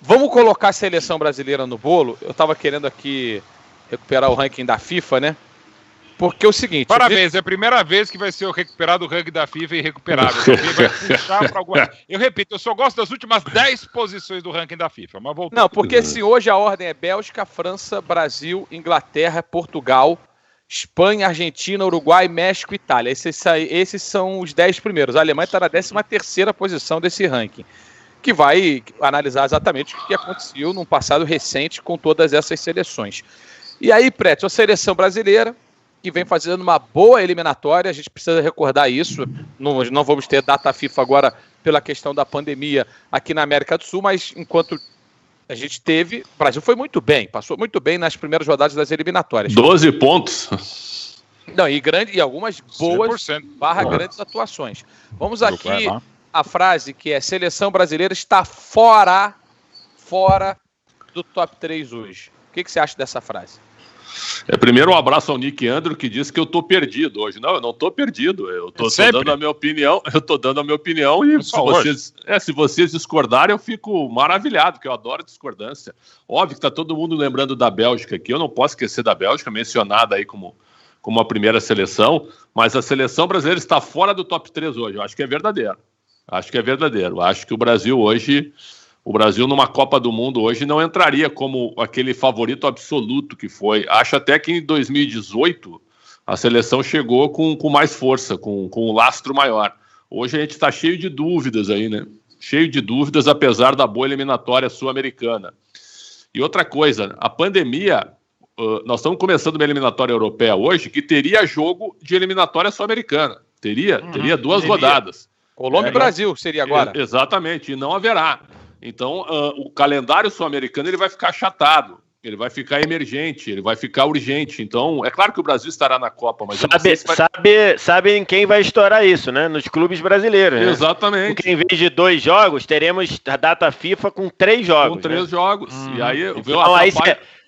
Vamos colocar a seleção brasileira no bolo. Eu estava querendo aqui recuperar o ranking da FIFA, né? Porque é o seguinte... Parabéns, é a primeira vez que vai ser recuperado o ranking da FIFA irrecuperável. Vai puxar pra alguma... Eu repito, eu só gosto das últimas 10 posições do ranking da FIFA, mas voltando. Não, porque assim, hoje a ordem é Bélgica, França, Brasil, Inglaterra, Portugal, Espanha, Argentina, Uruguai, México e Itália. Esses são os 10 primeiros. A Alemanha está na 13ª posição desse ranking, que vai analisar exatamente o que aconteceu num passado recente com todas essas seleções. E aí, Prétio, a seleção brasileira, que vem fazendo uma boa eliminatória, a gente precisa recordar isso, não vamos ter data FIFA agora pela questão da pandemia aqui na América do Sul, mas enquanto a gente teve, o Brasil foi muito bem, passou muito bem nas primeiras rodadas das eliminatórias. 12 pontos. Não, e algumas boas grandes atuações. Vamos aqui a frase que é: seleção brasileira está fora do top 3 hoje. O que você acha dessa frase? Primeiro um abraço ao Nick Andrew, que disse que eu tô perdido hoje. Não, eu não tô perdido. Eu tô dando a minha opinião. Eu tô dando a minha opinião e se vocês discordarem, eu fico maravilhado, porque eu adoro discordância. Óbvio que tá todo mundo lembrando da Bélgica aqui. Eu não posso esquecer da Bélgica, mencionada aí como a primeira seleção, mas a seleção brasileira está fora do top 3 hoje. Eu acho que é verdadeiro. Acho que o Brasil hoje... O Brasil, numa Copa do Mundo hoje, não entraria como aquele favorito absoluto que foi. Acho até que em 2018 a seleção chegou com mais força, com um lastro maior. Hoje a gente está cheio de dúvidas aí, né? Cheio de dúvidas, apesar da boa eliminatória sul-americana. E outra coisa, a pandemia... nós estamos começando uma eliminatória europeia hoje que teria jogo de eliminatória sul-americana. Teria 2 rodadas. Colômbia e Brasil seria agora. Exatamente, e não haverá. Então, o calendário sul-americano ele vai ficar achatado, ele vai ficar emergente, ele vai ficar urgente. Então, é claro que o Brasil estará na Copa, mas... Sabe em quem vai estourar isso, né? Nos clubes brasileiros, né? Exatamente. Porque em vez de 2 jogos, teremos a data FIFA com 3 jogos. Com 3 jogos. E aí... Então,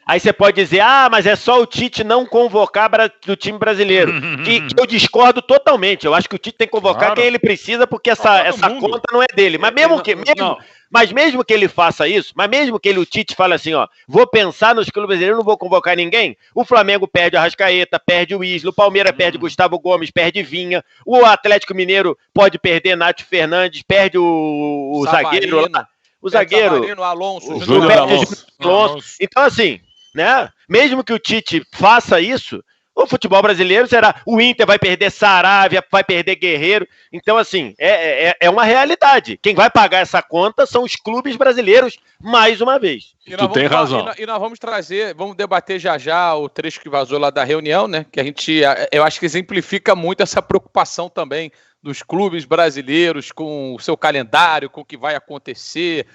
aí você pode dizer, mas é só o Tite não convocar do time brasileiro. Que eu discordo totalmente. Eu acho que o Tite tem que convocar quem ele precisa, porque essa conta não é dele. Mas mesmo que ele faça isso, o Tite fale assim, vou pensar nos clubes brasileiros, não vou convocar ninguém, o Flamengo perde o Arrascaeta, perde o Isla, o Palmeiras perde Gustavo Gomes, perde Vinha, o Atlético Mineiro pode perder Nath Fernandes, perde o zagueiro lá. O zagueiro, Alonso, Alonso. Então, assim, né? Mesmo que o Tite faça isso, o futebol brasileiro será... O Inter vai perder Saravia, vai perder Guerreiro. Então, assim, é uma realidade. Quem vai pagar essa conta são os clubes brasileiros, mais uma vez. Tu tem razão. E nós vamos debater já o trecho que vazou lá da reunião, né? Que eu acho que exemplifica muito essa preocupação também dos clubes brasileiros com o seu calendário, com o que vai acontecer.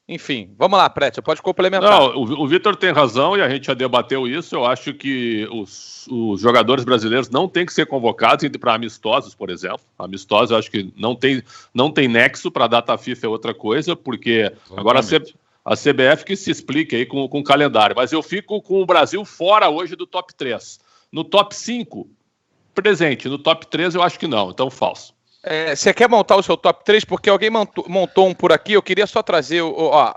Enfim, vamos lá, Prétio, pode complementar. Não, o Vitor tem razão e a gente já debateu isso. Eu acho que os jogadores brasileiros não têm que ser convocados para amistosos, por exemplo. Amistosos, eu acho que não tem nexo para a data FIFA, é outra coisa, porque agora a CBF que se explique aí com o calendário. Mas eu fico com o Brasil fora hoje do top 3. No top 5, presente. No top 3 eu acho que não, então falso. Você quer montar o seu top 3? Porque alguém montou um por aqui. Eu queria só trazer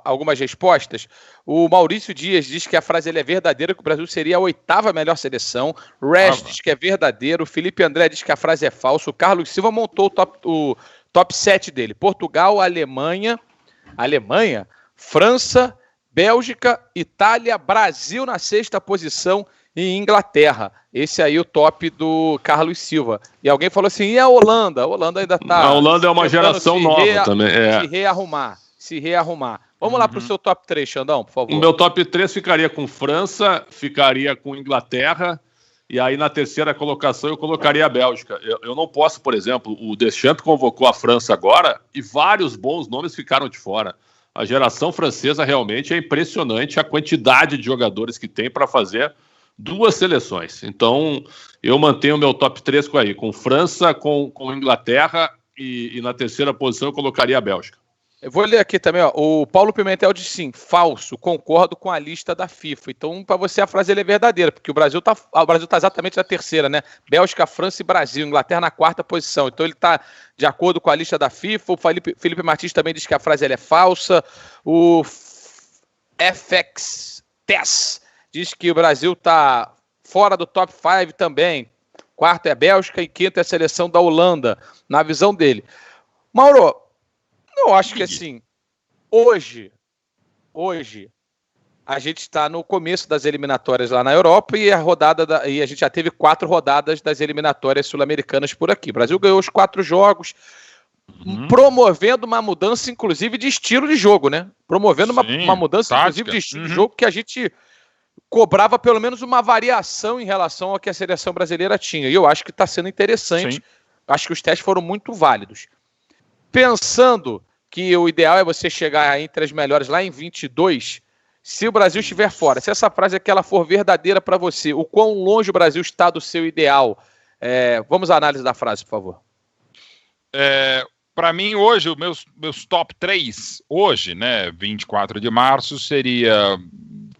algumas respostas. O Maurício Dias diz que a frase é verdadeira, que o Brasil seria a 8ª melhor seleção. Res diz que é verdadeiro. O Felipe André diz que a frase é falsa. O Carlos Silva montou o top 7 dele. Portugal, Alemanha, França, Bélgica, Itália, Brasil na 6ª posição e Inglaterra. Esse aí é o top do Carlos Silva. E alguém falou assim, e a Holanda? A Holanda ainda tá... A Holanda é uma geração nova também. Se rearrumar. Vamos lá para o seu top 3, Xandão, por favor. O meu top 3 ficaria com França, ficaria com Inglaterra, e aí na 3ª colocação eu colocaria a Bélgica. Eu não posso, por exemplo, o Deschamps convocou a França agora e vários bons nomes ficaram de fora. A geração francesa realmente é impressionante a quantidade de jogadores que tem para fazer 2 seleções. Então, eu mantenho o meu top 3 com França, com Inglaterra e na 3ª posição eu colocaria a Bélgica. Eu vou ler aqui também, o Paulo Pimentel diz sim, falso, concordo com a lista da FIFA. Então, para você a frase é verdadeira, porque o Brasil tá exatamente na 3ª, né? Bélgica, França e Brasil, Inglaterra na 4ª posição. Então ele está de acordo com a lista da FIFA. O Felipe Martins também diz que a frase é falsa. FX TES diz que o Brasil está fora do top 5 também. Quarto é a Bélgica e quinto é a seleção da Holanda, na visão dele. Mauro, eu acho que assim, hoje, a gente está no começo das eliminatórias lá na Europa e a gente já teve 4 rodadas das eliminatórias sul-americanas por aqui. O Brasil ganhou os 4 jogos, promovendo uma mudança, inclusive, de estilo de jogo, né? Promovendo uma mudança, inclusive, de estilo de jogo que a gente cobrava pelo menos uma variação em relação ao que a seleção brasileira tinha. E eu acho que está sendo interessante. Sim. Acho que os testes foram muito válidos. Pensando que o ideal é você chegar entre as melhores lá em 22, se o Brasil estiver fora, se essa frase aqui ela for verdadeira para você, o quão longe o Brasil está do seu ideal? Vamos à análise da frase, por favor. Para mim, hoje, os meus top 3, hoje, né, 24 de março, seria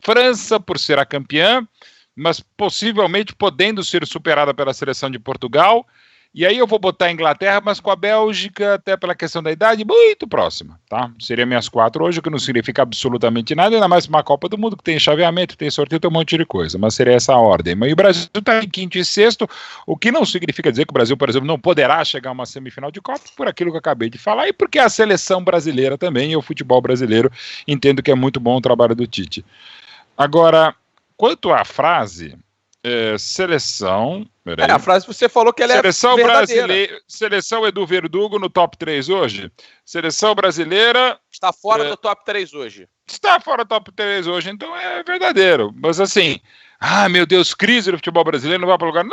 França, por ser a campeã, mas possivelmente podendo ser superada pela seleção de Portugal. E aí eu vou botar a Inglaterra, mas com a Bélgica, até pela questão da idade, muito próxima, tá? Seria minhas 4 hoje, o que não significa absolutamente nada, ainda mais uma Copa do Mundo que tem chaveamento, tem sorteio, tem um monte de coisa, mas seria essa a ordem. Mas o Brasil está em quinto e sexto, o que não significa dizer que o Brasil, por exemplo, não poderá chegar a uma semifinal de Copa, por aquilo que eu acabei de falar, e porque a seleção brasileira também, e o futebol brasileiro, entendo que é muito bom o trabalho do Tite. Agora, quanto à frase... seleção... a frase que você falou que ela seleção é verdadeira. Brasileira, seleção Edu Verdugo no top 3 hoje. Seleção brasileira... Está fora do top 3 hoje. Está fora do top 3 hoje, então é verdadeiro. Mas assim, meu Deus, crise do futebol brasileiro, não vai para lugar.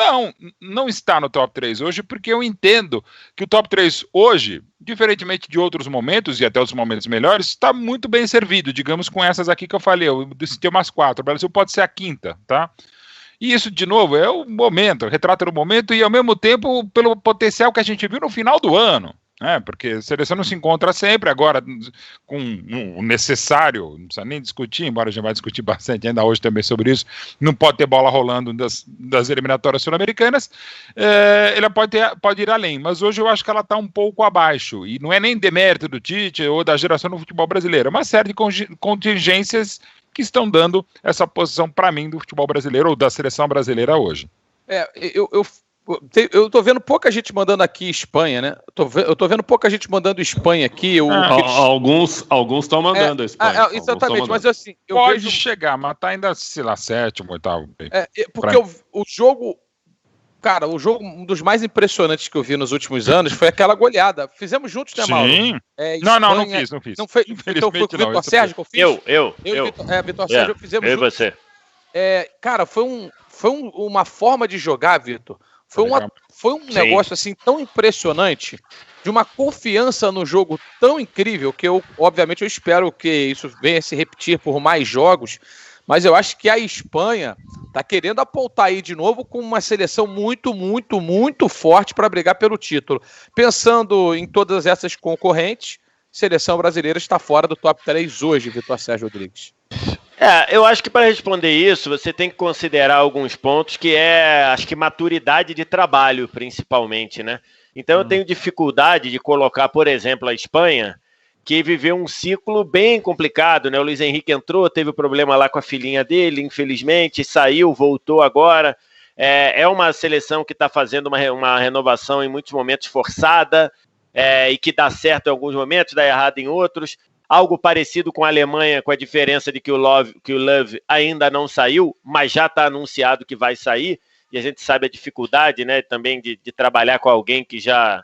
Não está no top 3 hoje, porque eu entendo que o top 3 hoje, diferentemente de outros momentos, e até os momentos melhores, está muito bem servido, digamos, com essas aqui que eu falei. Eu citei umas 4. O Brasil pode ser a quinta, tá? E isso, de novo, é o momento, retrata o momento e, ao mesmo tempo, pelo potencial que a gente viu no final do ano, né? Porque a seleção não se encontra sempre, agora com o necessário, não precisa nem discutir, embora a gente vai discutir bastante ainda hoje também sobre isso, não pode ter bola rolando das eliminatórias sul-americanas, ele pode ir além, mas hoje eu acho que ela está um pouco abaixo, e não é nem demérito do Tite ou da geração do futebol brasileiro, é uma série de contingências que estão dando essa posição para mim do futebol brasileiro ou da seleção brasileira hoje. Eu tô vendo pouca gente mandando aqui Espanha, né? Eu tô vendo pouca gente mandando Espanha aqui. Alguns estão mandando a Espanha. Exatamente, mas assim... Pode chegar, mas tá ainda, sei lá, 7º, 8º. Porque o jogo... Cara, um dos mais impressionantes que eu vi nos últimos anos foi aquela goleada. Fizemos juntos, né, Mauro? Sim. Não fiz. Não foi, então foi com o Vitor Sérgio que eu fiz? Eu. Vitor Sérgio, fizemos juntos. Você. Cara, foi uma forma de jogar, Vitor. Foi um negócio assim tão impressionante, de uma confiança no jogo tão incrível, que obviamente eu espero que isso venha se repetir por mais jogos, mas eu acho que a Espanha está querendo apontar aí de novo com uma seleção muito, muito, muito forte para brigar pelo título. Pensando em todas essas concorrentes, a seleção brasileira está fora do top 3 hoje, Vitor Sérgio Rodrigues. Eu acho que para responder isso, você tem que considerar alguns pontos que acho que maturidade de trabalho, principalmente, né? Então eu tenho dificuldade de colocar, por exemplo, a Espanha, que viveu um ciclo bem complicado, né? O Luiz Henrique entrou, teve problema lá com a filhinha dele, infelizmente, saiu, voltou agora. É uma seleção que está fazendo uma renovação em muitos momentos forçada, e que dá certo em alguns momentos, dá errado em outros. Algo parecido com a Alemanha, com a diferença de que o Love ainda não saiu, mas já está anunciado que vai sair, e a gente sabe a dificuldade, né, também de trabalhar com alguém que já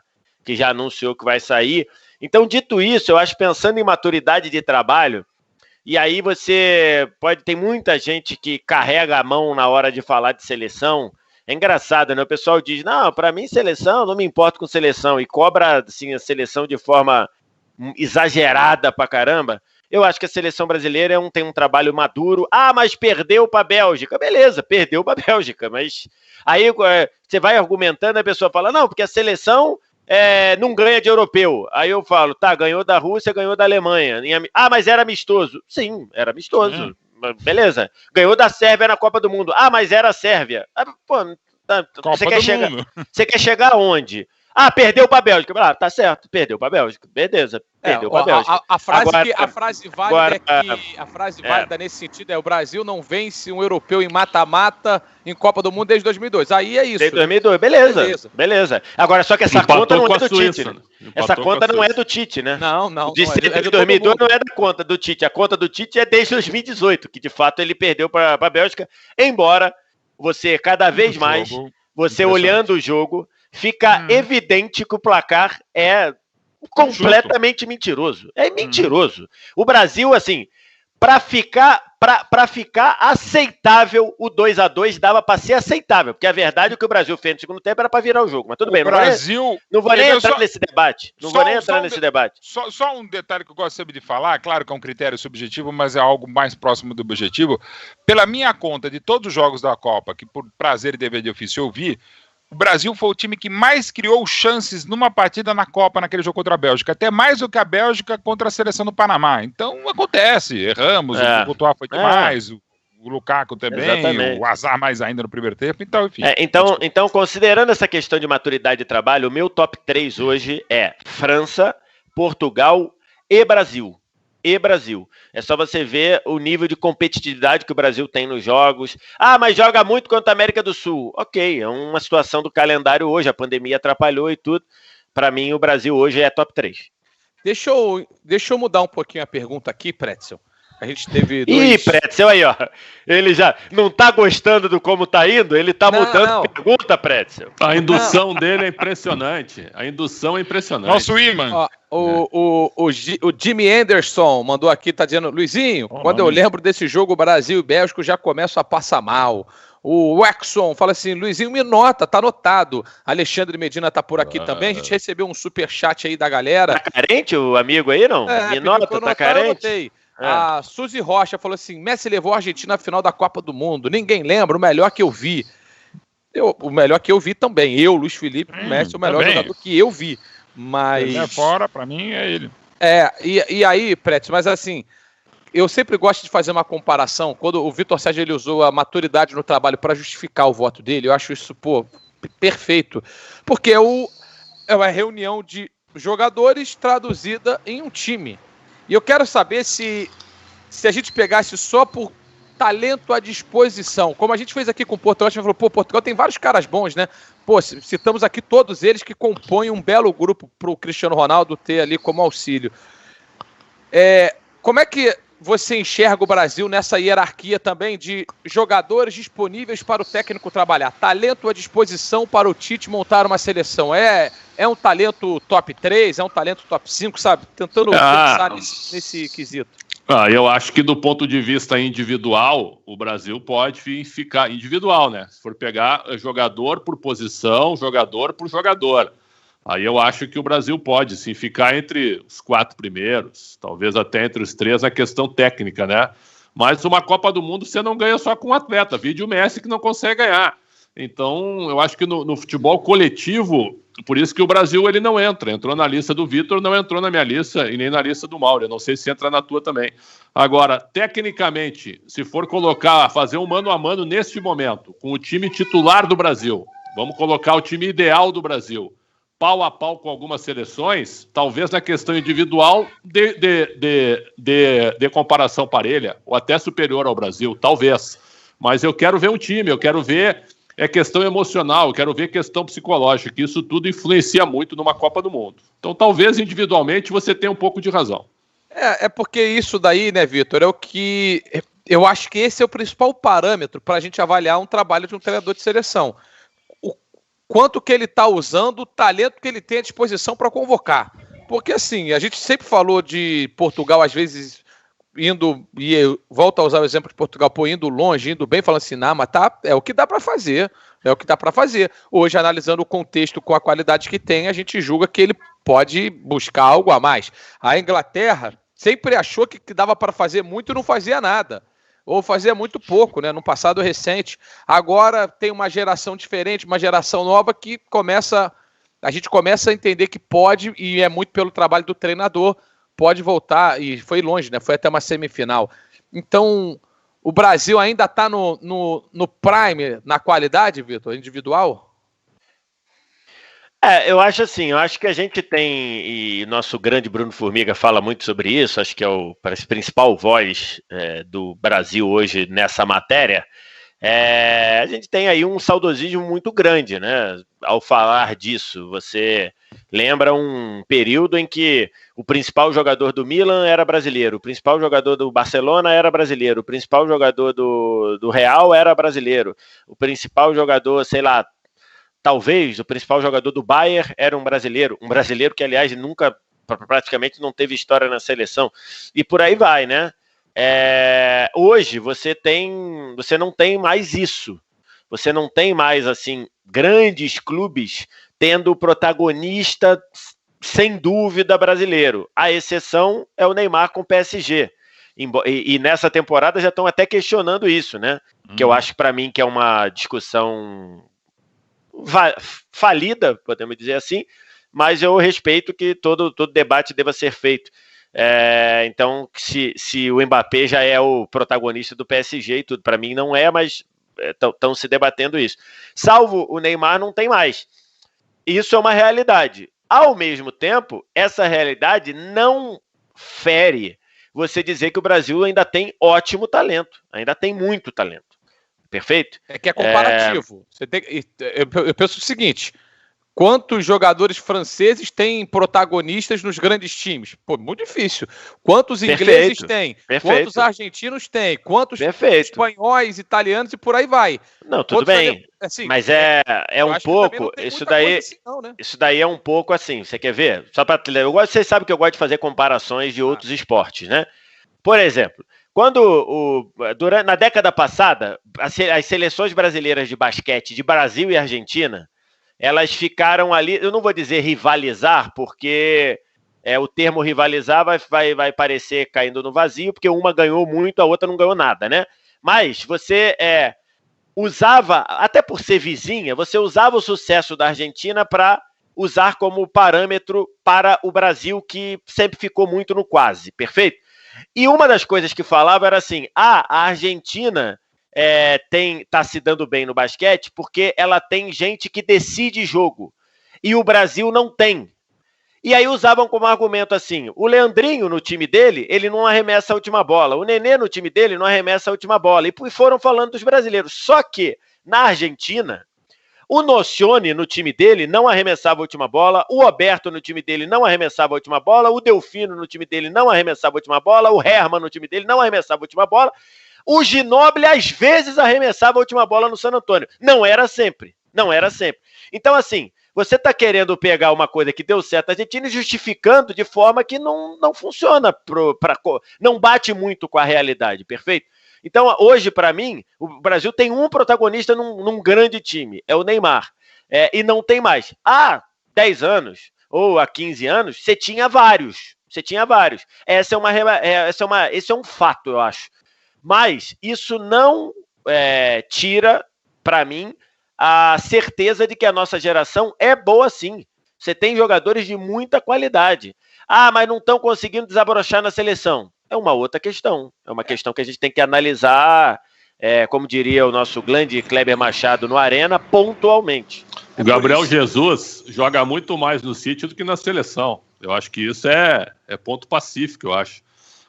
anunciou que vai sair. Então, dito isso, eu acho, pensando em maturidade de trabalho, e aí tem muita gente que carrega a mão na hora de falar de seleção. É engraçado, né? O pessoal diz, não, para mim seleção, não me importo com seleção, e cobra assim, a seleção de forma exagerada pra caramba. Eu acho que a seleção brasileira tem um trabalho maduro. Mas perdeu pra Bélgica. Beleza, perdeu pra Bélgica, mas aí você vai argumentando, a pessoa fala, não, porque a seleção não ganha de europeu. Aí eu falo, ganhou da Rússia, ganhou da Alemanha. Mas era amistoso. Sim, era amistoso. Beleza. Ganhou da Sérvia na Copa do Mundo. Mas era a Sérvia. Você quer chegar aonde? Perdeu para a Bélgica. Tá certo, perdeu para a Bélgica. Beleza, perdeu para a Bélgica. A frase válida nesse sentido é: o Brasil não vence um europeu em mata-mata em Copa do Mundo desde 2002. Aí é isso. Desde 2002, beleza. Agora, só que essa conta não é do Tite, né? Essa conta não é do Tite, né? Não. De 2002 não é da conta do Tite. A conta do Tite é desde 2018, que de fato ele perdeu para a Bélgica, embora você, cada vez mais, você olhando o jogo, fica evidente que o placar é completamente mentiroso. É mentiroso. O Brasil, assim, para ficar aceitável, o 2-2 dava para ser aceitável, porque a verdade é que o Brasil fez no segundo tempo era para virar o jogo, mas tudo bem. Não vou nem entrar nesse debate. Só um detalhe que eu gosto sempre de falar, claro que é um critério subjetivo, mas é algo mais próximo do objetivo. Pela minha conta, de todos os jogos da Copa, que por prazer e dever de ofício eu vi, o Brasil foi o time que mais criou chances numa partida na Copa, naquele jogo contra a Bélgica. Até mais do que a Bélgica contra a seleção do Panamá. Então, acontece. Erramos, o Courtois foi demais, o Lukaku também, exatamente. O azar mais ainda no primeiro tempo. Então, enfim. Então, considerando essa questão de maturidade de trabalho, o meu top 3 hoje é França, Portugal e Brasil. É só você ver o nível de competitividade que o Brasil tem nos jogos. Mas joga muito contra a América do Sul. Ok, é uma situação do calendário hoje, a pandemia atrapalhou e tudo. Para mim, o Brasil hoje é top 3. Deixa eu mudar um pouquinho a pergunta aqui, Pretzel. A gente teve dois... Pretzel aí, ó. Ele já não tá gostando do como tá indo, ele tá mudando pergunta, Pretzel. A indução dele é impressionante. Nosso imã. O Jimmy Anderson mandou aqui, tá dizendo: Luizinho, quando eu lembro desse jogo Brasil e Bélgica, eu já começo a passar mal. O Waxon fala assim: Luizinho, me nota, tá anotado. Alexandre Medina tá por aqui também. A gente recebeu um superchat aí da galera. Tá carente o amigo aí, não? Me nota, tá carente? A Suzy Rocha falou assim: Messi levou a Argentina à final da Copa do Mundo. Ninguém lembra, o melhor que eu vi. O melhor que eu vi também. Eu, Luiz Felipe, o Messi, o melhor jogador que eu vi. Mas... fora, pra mim, é ele. E aí, Pretzel, mas assim, eu sempre gosto de fazer uma comparação. Quando o Vitor Sérgio ele usou a maturidade no trabalho para justificar o voto dele, eu acho isso, perfeito. Porque é uma reunião de jogadores traduzida em um time. E eu quero saber se a gente pegasse só por talento à disposição, como a gente fez aqui com o Portugal, a gente falou, Portugal tem vários caras bons, né? Citamos aqui todos eles que compõem um belo grupo para o Cristiano Ronaldo ter ali como auxílio. Como é que você enxerga o Brasil nessa hierarquia também de jogadores disponíveis para o técnico trabalhar? Talento à disposição para o Tite montar uma seleção. É um talento top 3, é um talento top 5, sabe? Tentando pensar nesse quesito. Eu acho que do ponto de vista individual, o Brasil pode ficar individual, né? Se for pegar jogador por posição, jogador por jogador. Aí eu acho que o Brasil pode, sim, ficar entre os 4 primeiros, talvez até entre os 3 na questão técnica, né? Mas uma Copa do Mundo você não ganha só com um atleta, vide o Messi que não consegue ganhar. Então, eu acho que no futebol coletivo, por isso que o Brasil ele não entrou na lista do Vitor, não entrou na minha lista e nem na lista do Mauro, eu não sei se entra na tua também. Agora, tecnicamente, se for fazer um mano a mano neste momento, com o time titular do Brasil, vamos colocar o time ideal do Brasil, pau a pau com algumas seleções, talvez na questão individual de comparação parelha, ou até superior ao Brasil, talvez. Mas eu quero ver um time, eu quero ver questão emocional, eu quero ver questão psicológica, que isso tudo influencia muito numa Copa do Mundo. Então talvez individualmente você tenha um pouco de razão. Porque isso daí, né, Vitor, é o que... Eu acho que esse é o principal parâmetro para a gente avaliar um trabalho de um treinador de seleção. Quanto que ele está usando, o talento que ele tem à disposição para convocar. Porque, assim, a gente sempre falou de Portugal, às vezes, indo, e eu volto a usar o exemplo de Portugal, indo longe, indo bem, falando assim, mas é o que dá para fazer. Hoje, analisando o contexto com a qualidade que tem, a gente julga que ele pode buscar algo a mais. A Inglaterra sempre achou que dava para fazer muito e não fazia nada. Ou fazia muito pouco, né? No passado recente. Agora tem uma geração diferente, uma geração nova que a gente começa a entender que pode, e é muito pelo trabalho do treinador, pode voltar, e foi longe, né? Foi até uma semifinal. Então, o Brasil ainda está no prime, na qualidade, Vitor, individual? Eu acho assim, eu acho que a gente tem, e nosso grande Bruno Formiga fala muito sobre isso, acho que é o principal voz do Brasil hoje nessa matéria. A gente tem aí um saudosismo muito grande, né? Ao falar disso, você lembra um período em que o principal jogador do Milan era brasileiro, o principal jogador do Barcelona era brasileiro, o principal jogador do Real era brasileiro, o principal jogador, sei lá, talvez o principal jogador do Bayern era um brasileiro que, aliás, nunca, praticamente não teve história na seleção, e por aí vai, né? Hoje você não tem mais isso, você não tem mais, assim, grandes clubes tendo protagonista, sem dúvida, brasileiro. A exceção é o Neymar com o PSG, e nessa temporada já estão até questionando isso, né? Que eu acho, para mim, que é uma discussão falida, podemos dizer assim, mas eu respeito que todo debate deva ser feito. Então, se o Mbappé já é o protagonista do PSG e tudo, para mim não é, mas estão se debatendo isso. Salvo o Neymar, não tem mais. Isso é uma realidade. Ao mesmo tempo, essa realidade não fere você dizer que o Brasil ainda tem ótimo talento, ainda tem muito talento. Perfeito? Que é comparativo. Eu penso o seguinte: quantos jogadores franceses têm protagonistas nos grandes times? Pô, muito difícil. Quantos ingleses têm? Quantos argentinos têm? Quantos espanhóis, italianos e por aí vai? Não, tudo bem. Assim, mas é um pouco. Isso daí, assim, não, né? Isso daí é um pouco assim. Você quer ver? Só para vocês sabem que eu gosto de fazer comparações de outros esportes, né? Por exemplo, na década passada, as seleções brasileiras de basquete de Brasil e Argentina, elas ficaram ali, eu não vou dizer rivalizar, porque o termo rivalizar vai parecer caindo no vazio, porque uma ganhou muito, a outra não ganhou nada, né? Mas você usava, até por ser vizinha, você usava o sucesso da Argentina para usar como parâmetro para o Brasil, que sempre ficou muito no quase, perfeito? E uma das coisas que falava era assim, a Argentina tá se dando bem no basquete porque ela tem gente que decide jogo, e o Brasil não tem. E aí usavam como argumento assim, o Leandrinho no time dele, ele não arremessa a última bola, o Nenê no time dele não arremessa a última bola, e foram falando dos brasileiros. Só que, na Argentina, o Nocione no time dele não arremessava a última bola, o Roberto no time dele não arremessava a última bola, o Delfino no time dele não arremessava a última bola, o Herman no time dele não arremessava a última bola, o Ginóbili às vezes arremessava a última bola no San Antonio. Não era sempre. Então, assim, você está querendo pegar uma coisa que deu certo na Argentina e justificando de forma que não funciona, não bate muito com a realidade, perfeito? Então, hoje, para mim, o Brasil tem um protagonista num grande time, é o Neymar, e não tem mais. Há 10 anos, ou há 15 anos, você tinha vários. Esse é um fato, eu acho. Mas isso não tira, para mim, a certeza de que a nossa geração é boa sim. Você tem jogadores de muita qualidade. Mas não estão conseguindo desabrochar na seleção. É uma outra questão. É uma questão que a gente tem que analisar, como diria o nosso grande Kleber Machado no Arena, pontualmente. O Gabriel Jesus joga muito mais no City do que na seleção. Eu acho que isso é ponto pacífico, eu acho.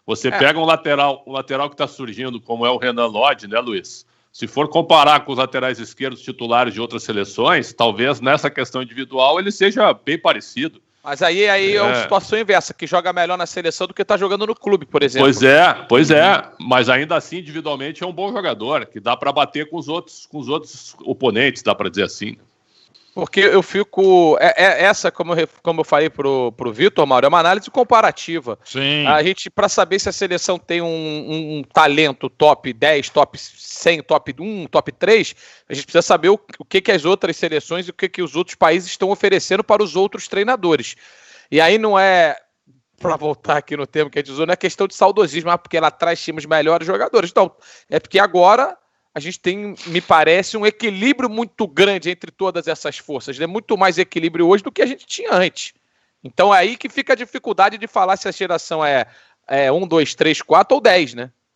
Você pega um lateral que está surgindo, como é o Renan Lodge, né, Luiz? Se for comparar com os laterais esquerdos titulares de outras seleções, talvez nessa questão individual ele seja bem parecido. Mas aí é uma situação inversa, que joga melhor na seleção do que está jogando no clube, por exemplo. Pois é. Mas ainda assim, individualmente, é um bom jogador, que dá para bater com os outros oponentes, dá para dizer assim. Porque eu fico... essa, como eu falei pro Vitor, Mauro, é uma análise comparativa. Sim. A gente, para saber se a seleção tem um talento top 10, top 100, top 1, top 3, a gente precisa saber o que as outras seleções e o que os outros países estão oferecendo para os outros treinadores. E aí não é, para voltar aqui no termo que a gente usou, não é questão de saudosismo, porque ela traz times melhores jogadores. Então, é porque agora... a gente tem, me parece, um equilíbrio muito grande entre todas essas forças. É muito mais equilíbrio hoje do que a gente tinha antes. Então é aí que fica a dificuldade de falar se a geração é 1, 2, 3, 4 ou 10, né?